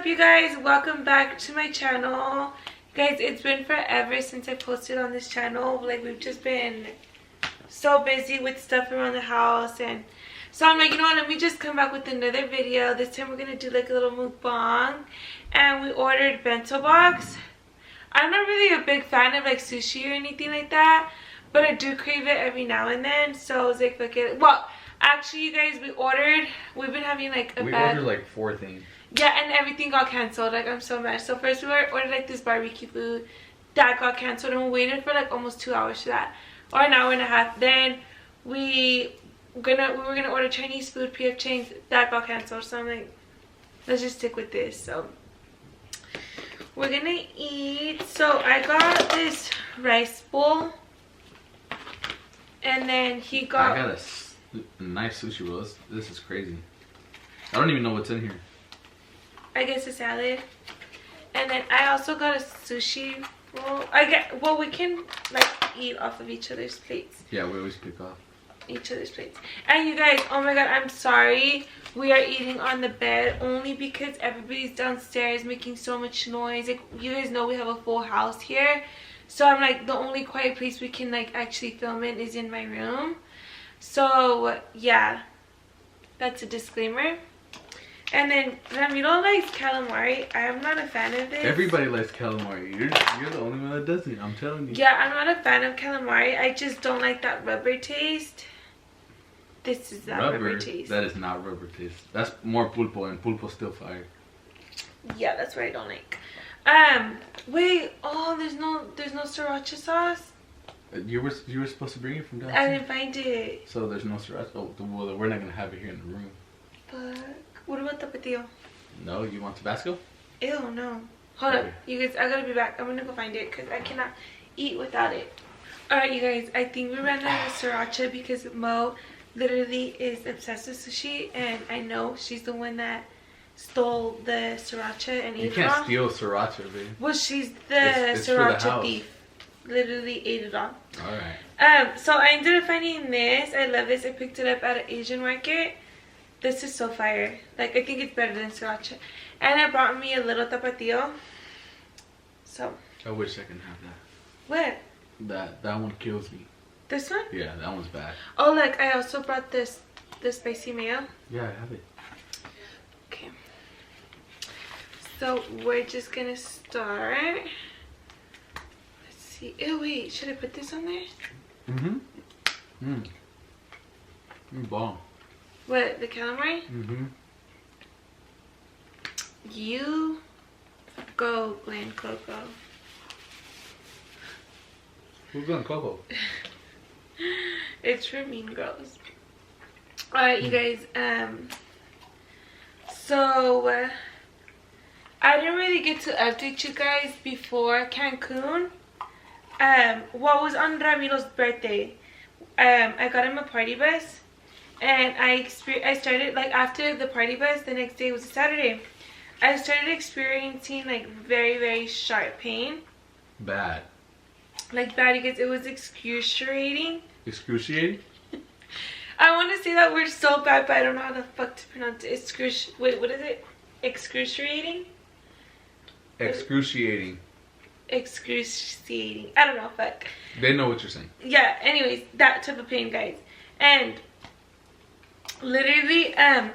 up, you guys? Welcome back to my channel. Guys, it's been forever since I posted on this channel. Like, we've just been so busy with stuff around the house, and so I'm like, you know what, let me just come back with another video. This time we're gonna do like a little mukbang, and we ordered bento box. I'm not really a big fan of like sushi or anything like that, but I do crave it every now and then, so I was like, fuck it. Well, actually, you guys, we've been having like we ordered like 4 things. Yeah, and everything got canceled. Like, I'm so mad. So first we ordered like this barbecue food that got canceled, and we waited for like almost 2 hours for that, or an hour and a half. Then we were gonna order Chinese food, PF Chang's, that got canceled. So I'm like, let's just stick with this. So we're gonna eat. So I got this rice bowl, and then he got. I got a nice sushi roll. This is crazy. I don't even know what's in here. I guess a salad, and then I also got a sushi roll. Well, we can like eat off of each other's plates. Yeah, we always pick off each other's plates. And you guys, oh my god, I'm sorry, we are eating on the bed only because everybody's downstairs making so much noise. Like, you guys know we have a full house here, so I'm like, the only quiet place we can like actually film in is in my room. So yeah, that's a disclaimer. And then Ramiro likes calamari. I am not a fan of this. Everybody likes calamari. You're the only one that doesn't. I'm telling you. Yeah, I'm not a fan of calamari. I just don't like that rubber taste. This is that rubber taste. That is not rubber taste. That's more pulpo, and pulpo's still fire. Yeah, that's what I don't like. Wait. Oh, there's no sriracha sauce. You were supposed to bring it from downstairs. I didn't find it. So there's no sriracha. Oh, well, we're not gonna have it here in the room. Fuck. What about tapatio? No, you want Tabasco? Ew, no. Hold up, you guys. I gotta be back. I'm gonna go find it because I cannot eat without it. All right, you guys. I think we ran out of sriracha because Mo literally is obsessed with sushi, and I know she's the one that stole the sriracha and ate it. You can't steal sriracha, babe. Well, she's the sriracha thief. Literally ate it all. All right. So I ended up finding this. I love this. I picked it up at an Asian market. This is so fire. Like, I think it's better than sriracha. And I brought me a little tapatio. So. I wish I could have that. What? That one kills me. This one? Yeah, that one's bad. Oh, look, I also brought the spicy mayo. Yeah, I have it. Okay. So, we're just gonna start. Let's see. Oh, wait. Should I put this on there? Mm-hmm. Bomb. What, the calamari? Mm-hmm. You go, Glen Coco. Who's Glen Coco? It's for Mean Girls. Alright, you guys. So I didn't really get to update you guys before Cancun. What was on Ramiro's birthday? I got him a party bus. And I started, like, after the party bus, the next day was a Saturday, I started experiencing like very, very sharp pain. Bad. Like, bad, because it was excruciating. Excruciating? I want to say that word so bad, but I don't know how the fuck to pronounce it. Wait, what is it? Excruciating? Excruciating. Excruciating. I don't know, fuck. They know what you're saying. Yeah, anyways, that type of pain, guys. And literally, I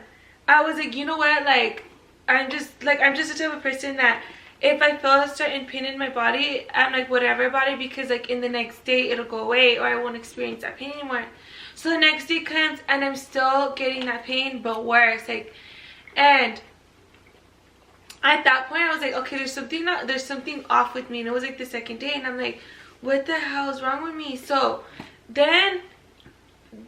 was like, you know what, like, I'm just the type of person that if I feel a certain pain in my body, I'm like, whatever about it, because like in the next day it'll go away, or I won't experience that pain anymore. So the next day comes and I'm still getting that pain, but worse. Like, and at that point I was like, okay, there's something off with me. And it was like the second day, and I'm like, what the hell is wrong with me? So then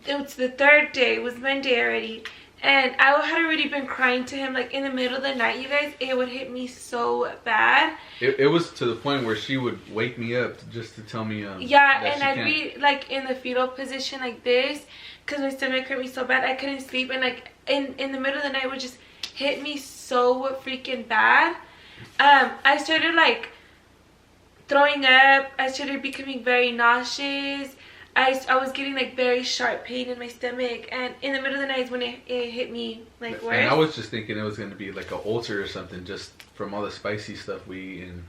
it was the third day. It was Monday already, and I had already been crying to him, like, in the middle of the night, you guys. It would hit me so bad. It was to the point where she would wake me up just to tell me yeah, and I'd be like in the fetal position like this because my stomach hurt me so bad I couldn't sleep, and like in the middle of the night it would just hit me so freaking bad. I started like throwing up. I started becoming very nauseous. I was getting like very sharp pain in my stomach, and in the middle of the night is when it hit me like worse. And I was just thinking it was gonna be like an ulcer or something, just from all the spicy stuff we eat. And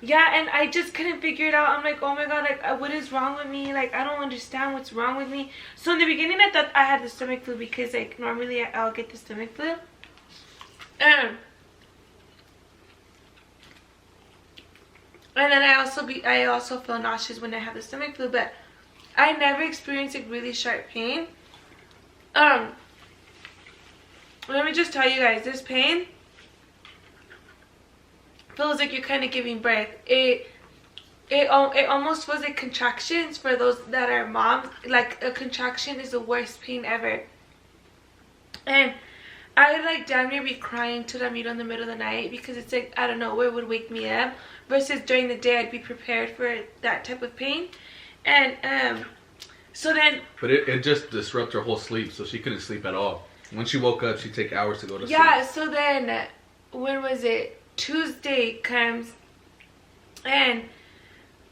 yeah, and I just couldn't figure it out. I'm like, oh my god, like what is wrong with me? Like I don't understand what's wrong with me. So in the beginning I thought I had the stomach flu because like normally I'll get the stomach flu. And then I also feel nauseous when I have the stomach flu, but I never experienced like really sharp pain. Let me just tell you guys, this pain feels like you're kind of giving birth. It almost feels like contractions for those that are moms. Like a contraction is the worst pain ever. And I would like damn near be crying to the meal in the middle of the night because it's like, I don't know, where it would wake me up. Versus during the day, I'd be prepared for that type of pain. And so then... But it just disrupted her whole sleep, so she couldn't sleep at all. When she woke up, she'd take hours to go to sleep. Yeah, so then, when was it? Tuesday comes, and,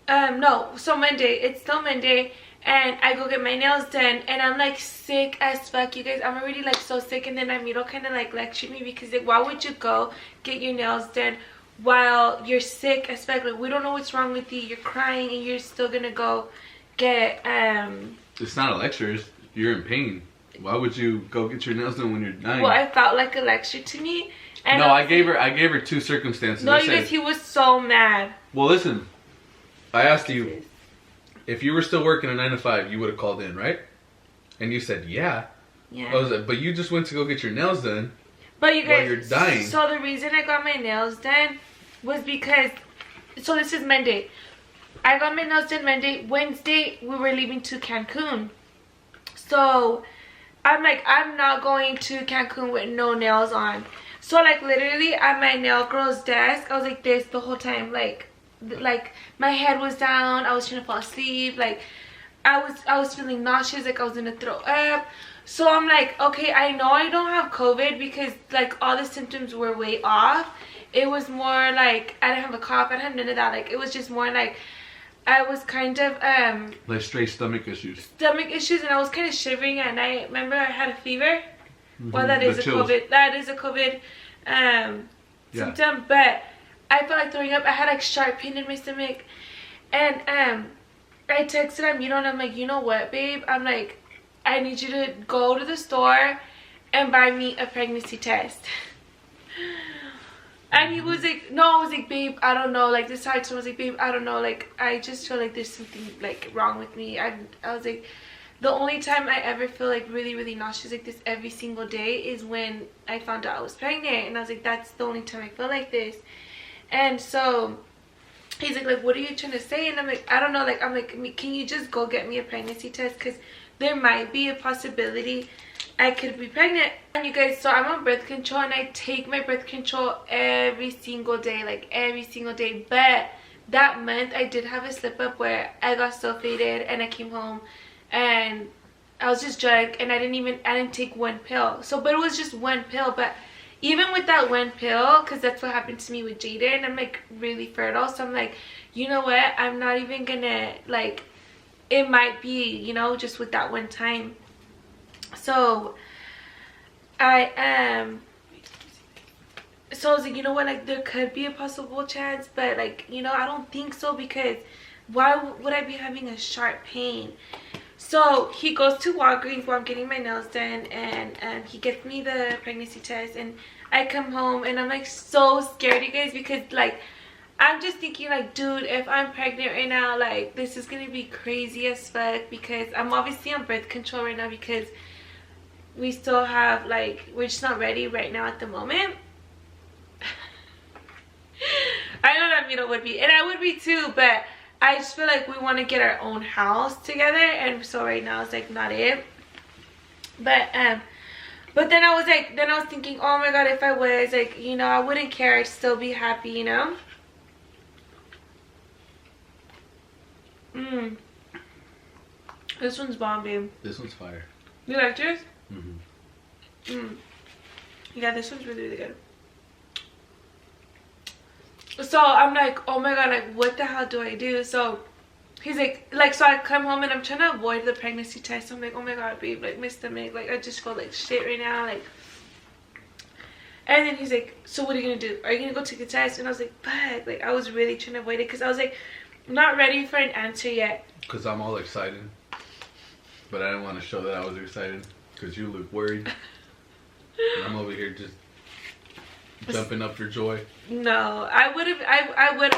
no, so Monday, it's still Monday, and I go get my nails done, and I'm like sick as fuck, you guys. I'm already like so sick, and then Amiro kind of like lectured me because like, why would you go get your nails done while you're sick as fuck? Like, we don't know what's wrong with you, you're crying, and you're still gonna go get It's not a lecture, you're in pain. Why would you go get your nails done when you're dying? Well, it felt like a lecture to me. And no, I gave her two circumstances. No, you guys, he was so mad. Well, listen, I asked you if you were still working a 9 to 5, you would have called in, right? And you said yeah. Yeah. I was like, but you just went to go get your nails done. But you guys, while you're dying. So the reason I got my nails done was because, so this is Monday. I got my nails done Monday. Wednesday, we were leaving to Cancun. So I'm like, I'm not going to Cancun with no nails on. So like literally at my nail girl's desk, I was like this the whole time. Like my head was down. I was trying to fall asleep. Like I was feeling nauseous. Like I was gonna throw up. So I'm like, okay, I know I don't have COVID because like all the symptoms were way off. It was more like I didn't have a cough. I didn't have none of that. Like it was just more like I was kind of like straight stomach issues. And I was kind of shivering at night. Remember I had a fever? Well, that is a COVID. That is a COVID symptom. But I felt like throwing up. I had like sharp pain in my stomach, and I texted him, and I'm like, you know what, babe? I'm like, I need you to go to the store and buy me a pregnancy test. And he was like, no, I was like, babe, I don't know. Like this time I was like, babe, I don't know. Like I just feel like there's something like wrong with me. I was like, the only time I ever feel like really, really nauseous like this every single day is when I found out I was pregnant. And I was like, that's the only time I feel like this. And so he's like, what are you trying to say? And I'm like, I don't know. Like, I'm like, can you just go get me a pregnancy test? Because there might be a possibility I could be pregnant. And you guys, so I'm on birth control, and I take my birth control every single day. Like, every single day. But that month, I did have a slip-up where I got sulfated, and I came home. And I was just drunk, and I didn't take one pill. So, but it was just one pill. But even with that one pill, because that's what happened to me with Jaden, I'm like really fertile. So I'm like, you know what? I'm not even gonna, like, it might be, you know, just with that one time. So I was like, you know what? Like, there could be a possible chance, but like, you know, I don't think so, because why would I be having a sharp pain? So he goes to Walgreens while I'm getting my nails done, and he gets me the pregnancy test, and I come home, and I'm like so scared, you guys, because like I'm just thinking like, dude, if I'm pregnant right now, like this is gonna be crazy as fuck, because I'm obviously on birth control right now because we still have, like, we're just not ready right now at the moment. I know that Mito would be, and I would be too, but I just feel like we want to get our own house together, and so right now it's like not it. But then I was like, then I was thinking, oh my god, if I was like, you know, I wouldn't care, I'd still be happy, you know. This one's bomb, babe. This one's fire. You like yours? Mm-hmm. Yeah, this one's really, really good. So I'm like, oh my god, like what the hell do I do? So he's like, so I come home and I'm trying to avoid the pregnancy test. I'm like, oh my god, babe, like my stomach, like I just feel like shit right now, like. And then he's like, so what are you gonna do? Are you gonna go take the test? And I was like, fuck, like I was really trying to avoid it because I was like, not ready for an answer yet. Because I'm all excited, but I didn't want to show that I was excited because you look worried. And I'm over here just jumping up for joy. No, I would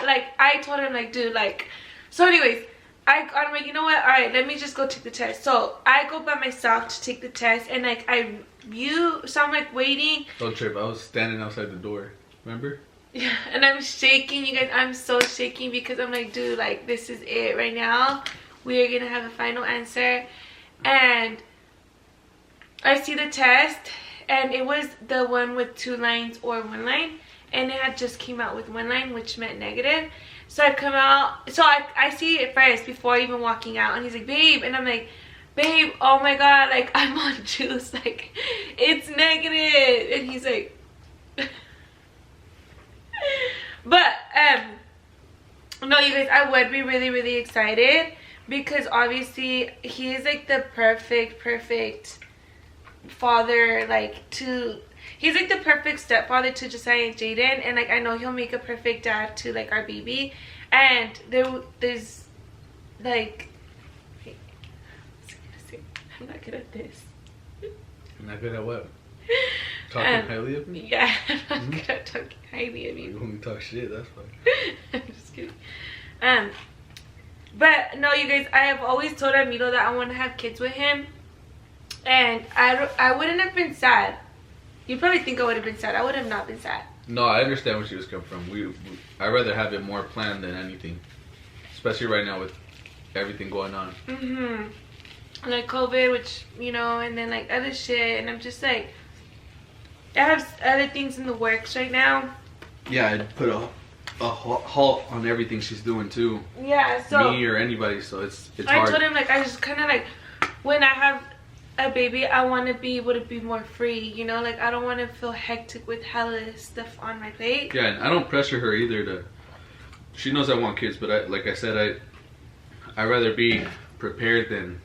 like, I told him like, dude, like, so anyways, I'm like, you know what, all right, let me just go take the test. So I go by myself to take the test, and like so I'm like waiting. Don't trip, I was standing outside the door, remember? Yeah, and I'm shaking, you guys. I'm so shaking because I'm like, dude, like this is it right now. We are gonna have a final answer. And I see the test, and it was the one with 2 lines or 1 line, and it had just came out with 1 line, which meant negative. So I come out, so I see it first before even walking out, and he's like, babe, and I'm like, babe, oh my god, like I'm on juice, like it's negative. And he's like but no, you guys, I would be really, really excited because obviously he is like the perfect father, like he's like the perfect stepfather to Josiah and Jaden, and like I know he'll make a perfect dad to like our baby. And there's like, wait, I'm not good at this. You're not good at what? Talking highly of me? Yeah, I'm not good at talking highly of you. When we talk shit, that's fine. I'm just kidding. But no, you guys, I have always told Amilo that I want to have kids with him, and I wouldn't have been sad. You probably think I would have been sad. I would have not been sad. No, I understand where she was coming from. I'd rather have it more planned than anything, especially right now with everything going on. Like COVID, which, you know, and then like other shit, and I'm just like, I have other things in the works right now. Yeah, I'd put a halt on everything she's doing too. Yeah, so me or anybody, so it's hard. I told him like I just kind of like, when I have a baby, I want to be able to be more free, you know, like I don't want to feel hectic with hella stuff on my plate. Yeah, and I don't pressure her either she knows I want kids, but like I said, I rather be prepared than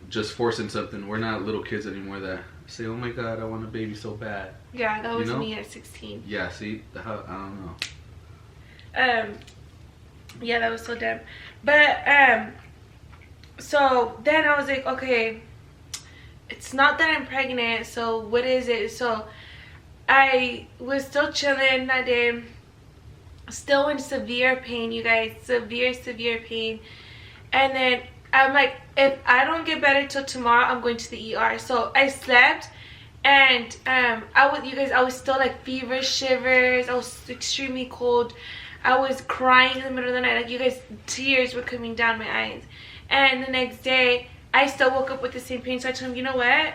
just forcing something. We're not little kids anymore that say, oh my god, I want a baby so bad. Yeah, that was me at 16. Yeah, see, I don't know. Yeah, that was so dumb. But so then I was like, okay, it's not that I'm pregnant, so what is it? So I was still chilling that day, still in severe pain, you guys, severe pain. And then I'm like, if I don't get better till tomorrow, I'm going to the ER. So I slept, and I was still like fever, shivers. I was extremely cold. I was crying in the middle of the night, like you guys, tears were coming down my eyes. And the next day, I still woke up with the same pain. So I told him, you know what? I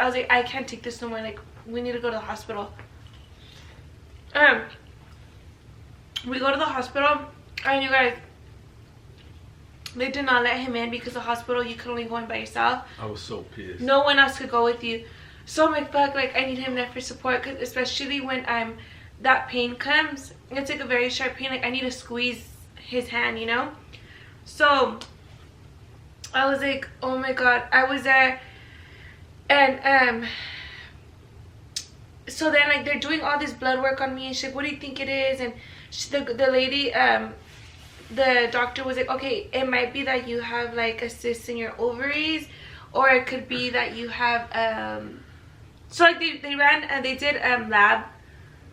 was like, I can't take this no more. Like, we need to go to the hospital. We go to the hospital, and you guys, they did not let him in because the hospital, you could only go in by yourself. I was so pissed. No one else could go with you. So I'm like, fuck, like I need him there for support, because especially when that pain comes, it's like a very sharp pain. Like I need to squeeze his hand, you know. So I was like, oh my god. I was there, and so then like they're doing all this blood work on me, and she's like, what do you think it is? And the lady, the doctor was like, okay, it might be that you have like a cyst in your ovaries, or it could be that you have so like they ran and they did lab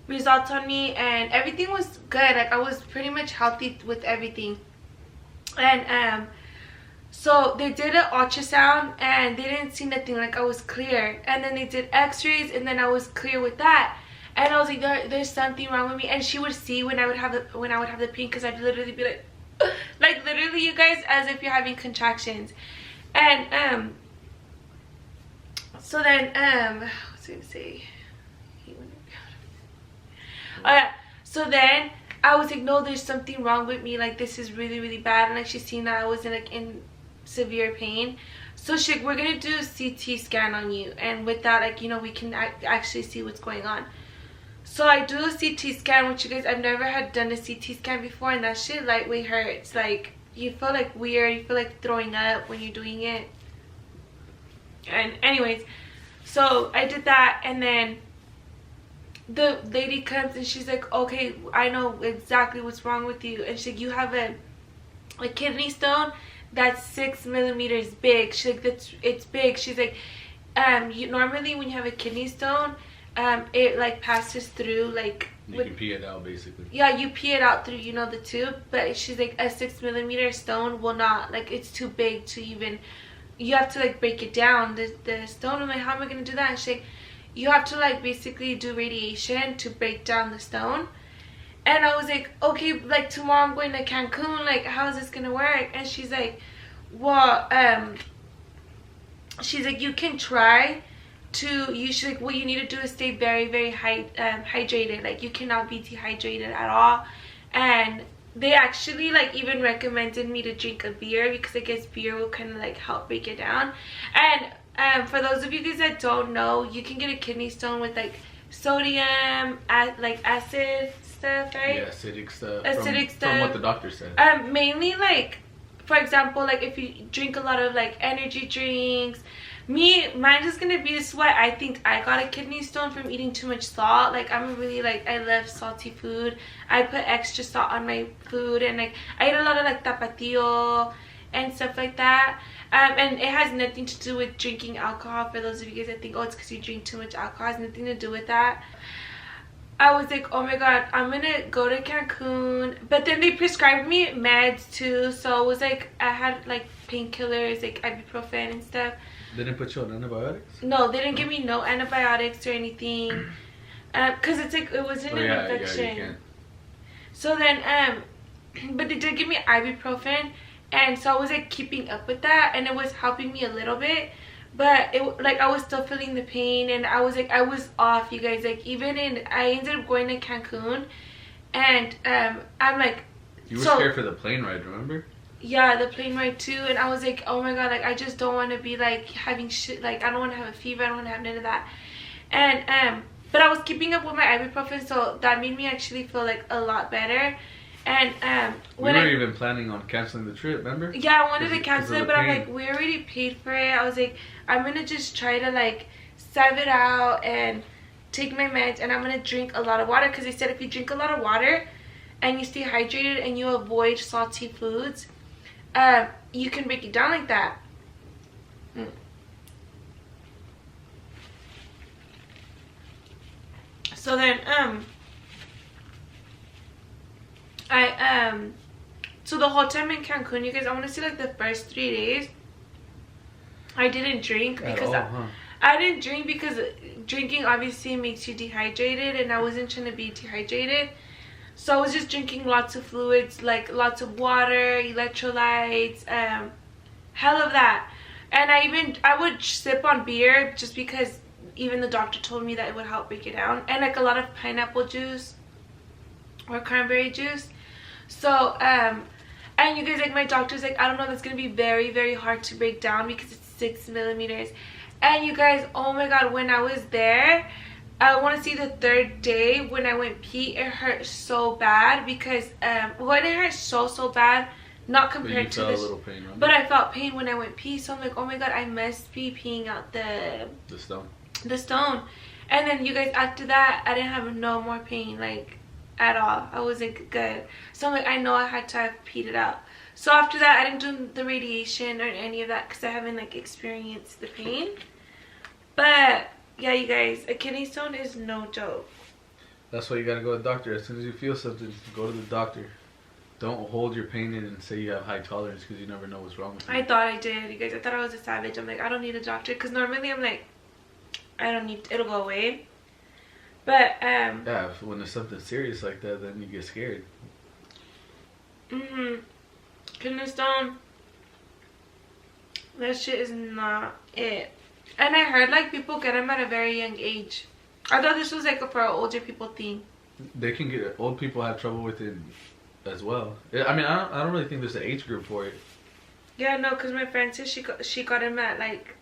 results on me, and everything was good. Like I was pretty much healthy with everything. And so they did an ultrasound, and they didn't see nothing. Like I was clear. And then they did x-rays, and then I was clear with that. And I was like, there's something wrong with me. And she would see when I would have the pain, because I'd literally be like literally, you guys, as if you're having contractions. And so then what was I gonna say? So then I was like, no, there's something wrong with me. Like this is really, really bad. And like she's seen that I was in severe pain. So she's like, we're gonna do a CT scan on you, and with that, like, you know, we can actually see what's going on. So I do a CT scan, which you guys, I've never had done a CT scan before, and that shit lightweight hurts. Like, you feel like weird, you feel like throwing up when you're doing it. And anyways, so I did that, and then the lady comes and she's like, okay, I know exactly what's wrong with you. And she's like, you have a kidney stone that's 6 millimeters big. She's like, it's big. She's like, you normally when you have a kidney stone, it like passes through like you can pee it out basically. Yeah, you pee it out through, you know, the tube. But she's like, a 6 millimeter stone will not, like, it's too big to even, you have to like break it down, the stone. I'm like, how am I gonna do that? And she's like, you have to like basically do radiation to break down the stone. And I was like, okay, like tomorrow I'm going to Cancun, like how is this gonna work? And she's like, well, she's like, you can try to, she's like, what you need to do is stay very, very hydrated. Like, you cannot be dehydrated at all. And they actually like even recommended me to drink a beer, because I guess beer will kind of like help break it down. And for those of you guys that don't know, you can get a kidney stone with like sodium, like acid stuff, right? Yeah, acidic stuff. Acidic stuff. From what the doctor said. Mainly like, for example, like if you drink a lot of like energy drinks. Mine is gonna be this what I think I got a kidney stone from eating too much salt. Like, I'm really like, I love salty food. I put extra salt on my food, and like I eat a lot of like tapatio and stuff like that. And it has nothing to do with drinking alcohol. For those of you guys that think, oh, it's because you drink too much alcohol, it has nothing to do with that. I was like, oh my god, I'm gonna go to Cancun. But then they prescribed me meds too, so it was like I had like painkillers, like ibuprofen and stuff. They didn't put you on antibiotics? No, they didn't give me no antibiotics or anything, because it's like, it wasn't an infection. Yeah, you can't. So then but they did give me ibuprofen, and so I was like keeping up with that, and it was helping me a little bit. But it, like, I was still feeling the pain, and I was like, I was off, you guys. Like, even I ended up going to Cancun, and I'm like, you were scared for the plane ride, remember? Yeah, the plane ride too. And I was like, oh my god, like, I just don't want to be like having shit, like I don't want to have a fever, I don't want to have none of that. And but I was keeping up with my ibuprofen, so that made me actually feel like a lot better. And we weren't even planning on canceling the trip, remember? Yeah, I wanted to cancel it, but I'm like, we already paid for it. I was like, I'm gonna just try to like salve it out and take my meds, and I'm gonna drink a lot of water, because they said if you drink a lot of water and you stay hydrated and you avoid salty foods, you can break it down like that. So then so the whole time in Cancun, you guys, I want to say like the first 3 days I didn't drink, because I didn't drink because drinking obviously makes you dehydrated, and I wasn't trying to be dehydrated. So I was just drinking lots of fluids, like lots of water, electrolytes, hell of that. And I would sip on beer, just because even the doctor told me that it would help break it down. And like a lot of pineapple juice or cranberry juice. So and you guys, like, my doctor's like, I don't know, that's gonna be very, very hard to break down because it's 6 millimeters. And you guys, oh my god, when I was there, I want to see the 3rd day when I went pee, it hurt so bad, because well, it didn't hurt so bad, not compared to this, a little pain, right? But I felt pain when I went pee. So I'm like, oh my god, I must be peeing out the stone. And then you guys, after that, I didn't have no more pain, like, at all. I was like, good. So I'm like, I know I had to have peed it out. So after that, I didn't do the radiation or any of that, because I haven't like experienced the pain. But yeah, you guys, a kidney stone is no joke. That's why you gotta go to the doctor. As soon as you feel something, go to the doctor. Don't hold your pain in and say you have high tolerance, because you never know what's wrong with you. I thought I did, you guys. I thought I was a savage. I'm like, I don't need a doctor, because normally I'm like, I don't need, it'll go away. But yeah, when there's something serious like that, then you get scared. Kidney stone, that shit is not it. And I heard like people get them at a very young age. I thought this was like for an older people thing. They can get, old people have trouble with it as well. I mean, I don't really think there's an age group for it. Yeah, no, because my friend said she got him at like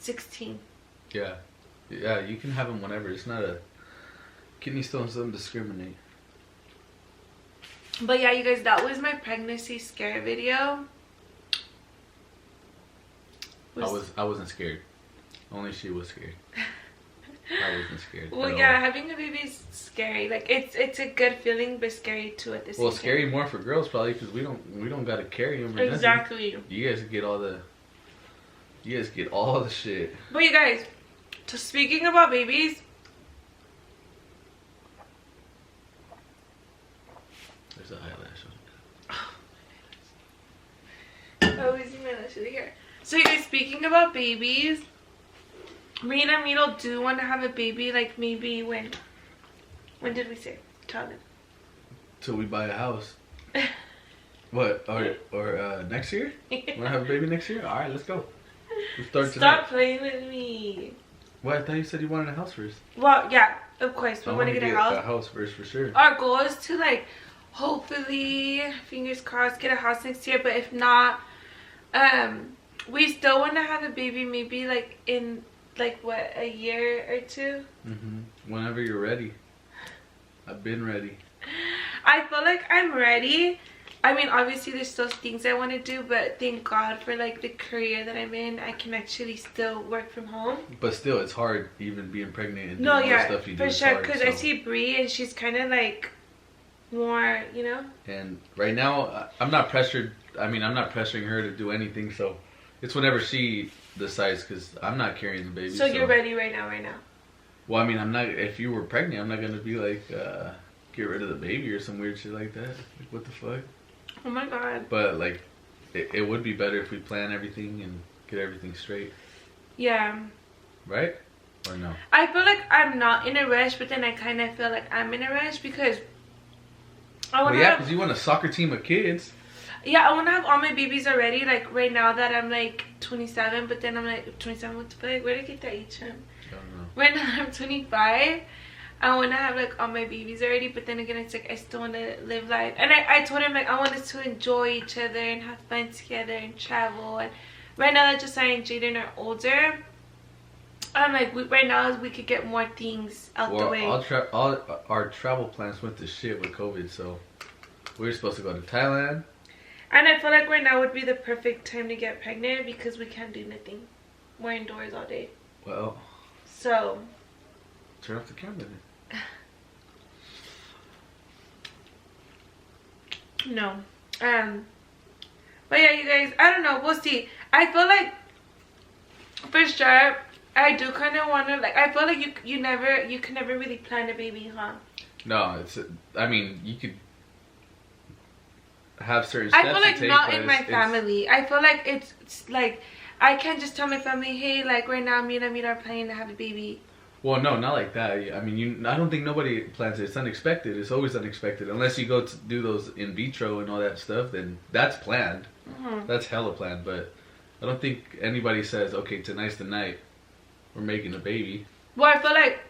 16. Yeah, you can have them whenever. It's not Kidney stones don't discriminate. But yeah, you guys, that was my pregnancy scare video. I wasn't scared. Only she was scared. I wasn't scared. Well, yeah, having a baby is scary. Like it's a good feeling, but scary too at the same time. Well, scary more for girls probably because we don't gotta carry them. Or exactly. Nothing. You guys get all the shit. But you guys, so speaking about babies, there's a eyelash on. I always see my lashes here. So you guys, speaking about babies, me and Amito do want to have a baby. Like maybe when did we say? Tell them. Till we buy a house. What? Or next year? Wanna have a baby next year? All right, let's go. Let's start tonight. Stop playing with me. What? I thought you said you wanted a house first. Well, yeah, of course we want to get a house. A house first for sure. Our goal is to like, hopefully, fingers crossed, get a house next year. But if not, we still want to have a baby. Maybe like in like what, a year or two. Whenever you're ready. I've been ready. I feel like I'm ready. I mean, obviously there's still things I want to do, but thank God for like the career that I'm in. I can actually still work from home. But still, it's hard even being pregnant and doing no, all yeah, the stuff you do. for sure. Because so. I see Brie and she's kind of like more, you know. And right now, I'm not pressured. I mean, I'm not pressuring her to do anything. So it's whenever she decides. Because I'm not carrying the baby. So you're ready right now. Well, I mean, I'm not. If you were pregnant, I'm not gonna be like get rid of the baby or some weird shit like that. Like, what the fuck? Oh my God. But like, it would be better if we plan everything and get everything straight. Yeah. Right? Or no? I feel like I'm not in a rush, but then I kind of feel like I'm in a rush because I want to. Well, yeah, because you want a soccer team of kids. Yeah, I want to have all my babies already. Like right now that I'm like 27, but then I'm like 27. What the fuck? Where did I get that age from? I don't know. Right now I'm 25. I want to have like all my babies already, but then again it's like I still want to live life. And I told him like I want us to enjoy each other and have fun together and travel. And right now that Josiah and Jaden are older, I'm like right now we could get more things out the way. All our travel plans went to shit with COVID, so we were supposed to go to Thailand. And I feel like right now would be the perfect time to get pregnant because we can't do nothing. We're indoors all day. Well. So. Turn off the camera then. No. But yeah, you guys, I don't know. We'll see. I feel like for sure I do kind of want to, like, I feel like you can never really plan a baby, huh? No, I mean, you could have certain steps I feel like to take, not in my family. I feel like it's like I can't just tell my family, hey, like right now me and Amita are planning to have a baby. Well, no, not like that. I mean, I don't think nobody plans it. It's unexpected. It's always unexpected. Unless you go to do those in vitro and all that stuff, then that's planned. That's hella planned. But I don't think anybody says, okay, tonight's the night we're making a baby. Well, I feel like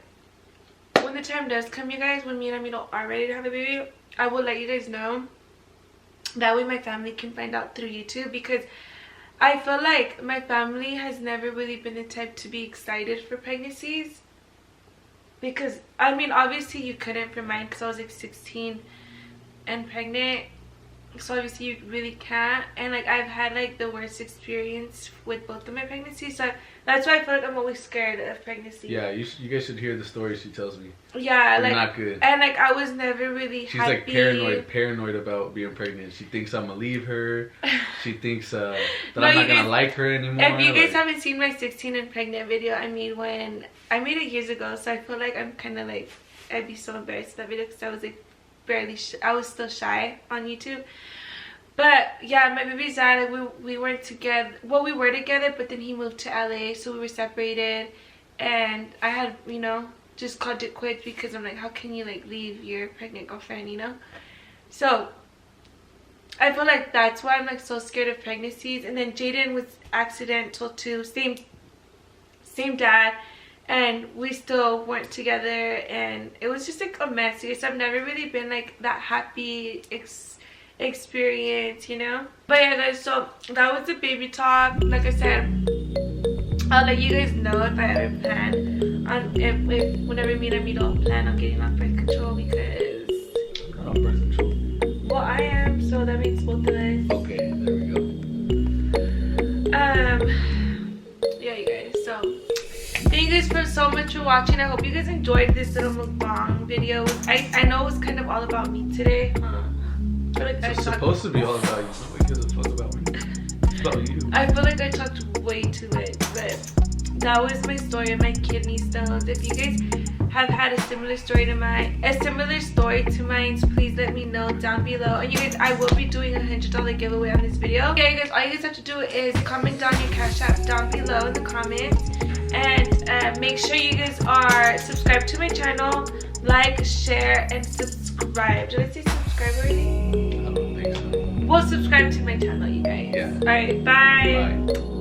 when the time does come, you guys, when me and Amita are ready to have a baby, I will let you guys know. That way my family can find out through YouTube, because I feel like my family has never really been the type to be excited for pregnancies. Because, I mean, obviously you couldn't for mine because I was like 16 and pregnant. So obviously you really can't. And like I've had like the worst experience with both of my pregnancies. So that's why I feel like I'm always scared of pregnancy. Yeah, you guys should hear the stories she tells me. Yeah, They're like not good. And like I was never really She's happy. like paranoid about being pregnant. She thinks I'm gonna leave her. She thinks that No, I'm not gonna like her anymore. If you guys haven't seen my 16 and pregnant video, I made it years ago. So I feel like I'm kind of like, I'd be so embarrassed of that video because I was like I was still shy on YouTube. But yeah, my baby's dad, like we weren't together. Well, we were together, but then he moved to LA, so we were separated. And I had, just called it quits because I'm like, how can you like leave your pregnant girlfriend, So I feel like that's why I'm like so scared of pregnancies. And then Jaden was accidental too, same dad, and we still weren't together, and it was just like a mess. So I've never really been like that happy experience, But yeah, guys, so that was the baby talk. Like I said, I'll let you guys know if I ever plan if whenever me and Amito plan on getting off birth control, because Not on birth control. well, I am, so that makes both of us. Okay, there we go. Yeah, you guys. So thank you guys for so much for watching. I hope you guys enjoyed this little mukbang video. I know it was kind of all about me today. I feel like It's supposed to be all about you. Nobody gives a fuck about me. It's about you. I feel like I talked way too much, but that was my story of my kidney stones. If you guys have had a similar story to mine, please let me know down below. And you guys, I will be doing a $100 giveaway on this video. Okay, you guys, all you guys have to do is comment down your cash app down below in the comments, and make sure you guys are subscribed to my channel, like, share, and subscribe. Did I say subscribe already? I don't think so. Well, subscribe to my channel, you guys. Yeah. All right, bye. Bye.